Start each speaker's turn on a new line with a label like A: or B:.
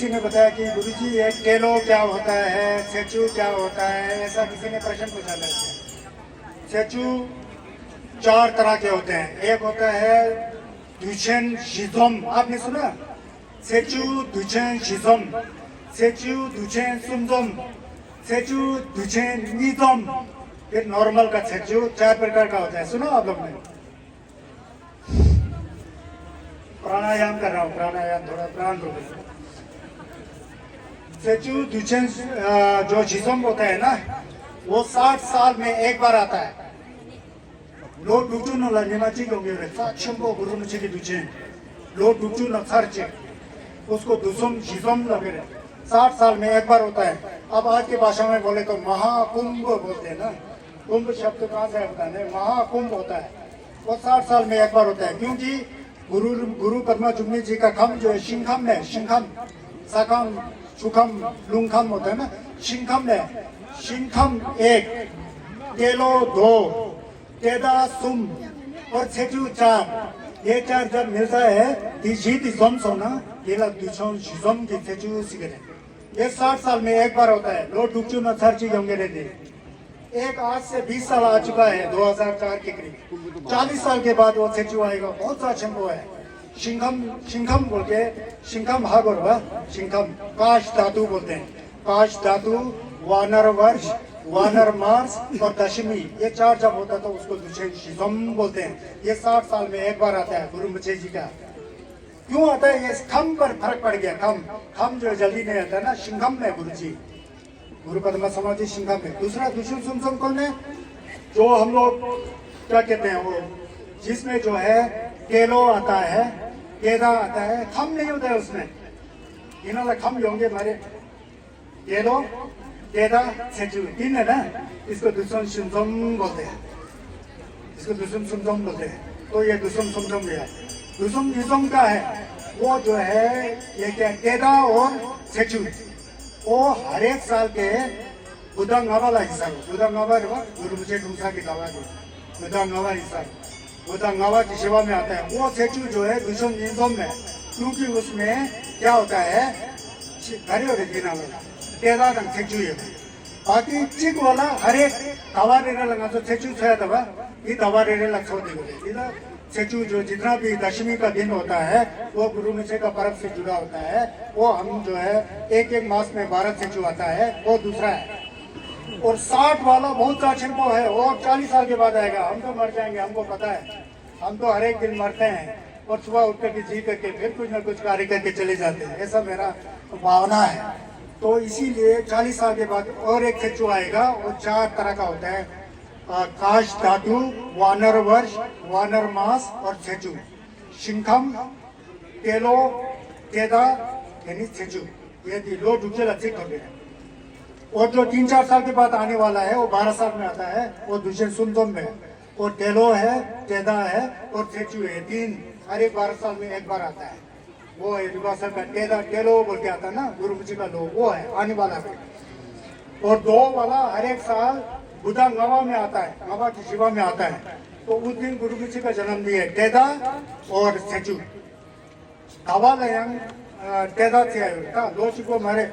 A: किसी ने बताया कि गुरुजी ये टेलो क्या होता है, सेचू क्या होता है, ऐसा किसी ने प्रश्न पूछा मेरे से। सेचू चार तरह के होते हैं। एक होता है दुचेन शिजोम, आपने सुना? सेचू दुचेन शिजोम, सेचू दुचेन सुमजोम, सेचू दुचेन नीजोम, फिर नॉर्मल का सेचू। चार प्रकार का होता है, सुनो आप लोग ने। प्राणायाम कर रहा हूँ, प्राणायाम थोड़ा प्राण रोक। सेचू दुचेन जो शिजोम होता है ना, वो 60 साल में एक बार आता है। 로 룩주는 라니마치 경계를 첨보 부르는 책이 두친 로 룩주는 sarche उसको दुसम शिजम लगे 60 साल में एक बार होता है। अब आज की भाषा में बोले तो महाकुंभ बोलते हैं ना। कुंभ शब्द कहाँ से आता है? महाकुंभ होता है, वो 60 साल में एक बार होता है। क्योंकि गुरु पद्मा जुम्नी जी का खम जो है शिंखम है, शिंखम साखम सुखम लुंखम होता है ना, शिंखम है। शिंखम एक, तेलो दो, तेदा सुम और सेचू चार, ये चार जब मिलता है सोना ये दुचम की सेचू सिगरे। ये 60 साल में एक बार होता है। लो डुकचू न सरची होंगे रहते। एक आज से 20 साल आ चुका है, 2004 के करीब। 40 साल के बाद वो सेचू आएगा। बहुत सा शंभो है। शिंखम शिंखम बोल के शिंखम भाग और शिंखम काश धातु बोलते हैं। काश धातु, वानर वर्ष, वानर मार्स और दशमी, ये चार जब होता है तो उसको दुचेन शिजम बोलते हैं। ये 60 साल में एक बार आता है गुरु मुझे जी का। क्यों आता है? ये खम पर फर्क पड़ गया। खम जो जल्दी नहीं आता ना, शिंखम में गुरु जी, गुरु पद्मा समाधि शिंखम में। दूसरा दुष्यंत सुमसम कौन है? जो हम लोग क्या कहते हैं, वो जिसमें जो है केलो आता है, केदा आता है, खम नहीं होता है उसमें। इन्होंने खम होंगे हमारे केलो केदा सेचू तीन है ना, इसको दुष्यंत सुमसम बोलते हैं। इसको दुष्यंत सुमसम बोलते हैं। तो ये दुष्यंत सुमसम गया। दुष्यंत निजम का है वो जो है ये क्या केदा और सेचू, वो हर एक साल के बुधंगवाला हिस्सा, बुधंगवार गुरु मुझे ढूंढा की दवा दी, बुधंगवा हिस्सा, बुधंगवा की सेवा में आता है। वो सेचू जो है दुष्यंत निजम में, क्योंकि उसमें क्या होता है, घरे और दिना वाला तेरा रंग सेचू है। बाकी चिक वाला हर एक दवा रेरे लगा तो सेचू छया दवा ये दवा रेरे लग छोड़ देंगे। इधर सेचू जो जितना भी दशमी का दिन होता है वो गुरु मुझे का पर्व से जुड़ा होता है। वो हम जो है एक एक मास में 12 सेचू आता है, वो दूसरा है। और 60 वाला बहुत सा छिड़को है, वो 40 साल के बाद आएगा। हम तो मर जाएंगे, हमको पता है। हम तो हर एक दिन मरते हैं और सुबह उठ करके जी करके फिर कुछ ना कुछ कार्य करके चले जाते हैं। ऐसा मेरा भावना है। तो इसीलिए 40 साल के बाद और एक सेचू आएगा। वो 4 तरह का होता है, काश धातु, वानर वर्ष, वानर मास और सेचू। शिंखम, तेलो, तेदा यानी सेचू, ये लो डुके लक्षित हो गए। और जो 3-4 साल के बाद आने वाला है वो 12 साल में आता है, वो दूसरे सुनतम में। और तेलो है, तेदा है और सेचू है। 3 हर एक 12 साल में एक बार आता है। वो है दुर्गासा का तेदा टेलो बोल के आता ना गुरु जी का लो, वो है आने वाला है। और 2 वाला हर एक साल बुधा गवा में आता है, गवा की शिवा में आता है। तो उस दिन गुरु जी का जन्म दिए तेदा और सेचू। गवा लयंग तेदा से आयो था, 2 शिको मारे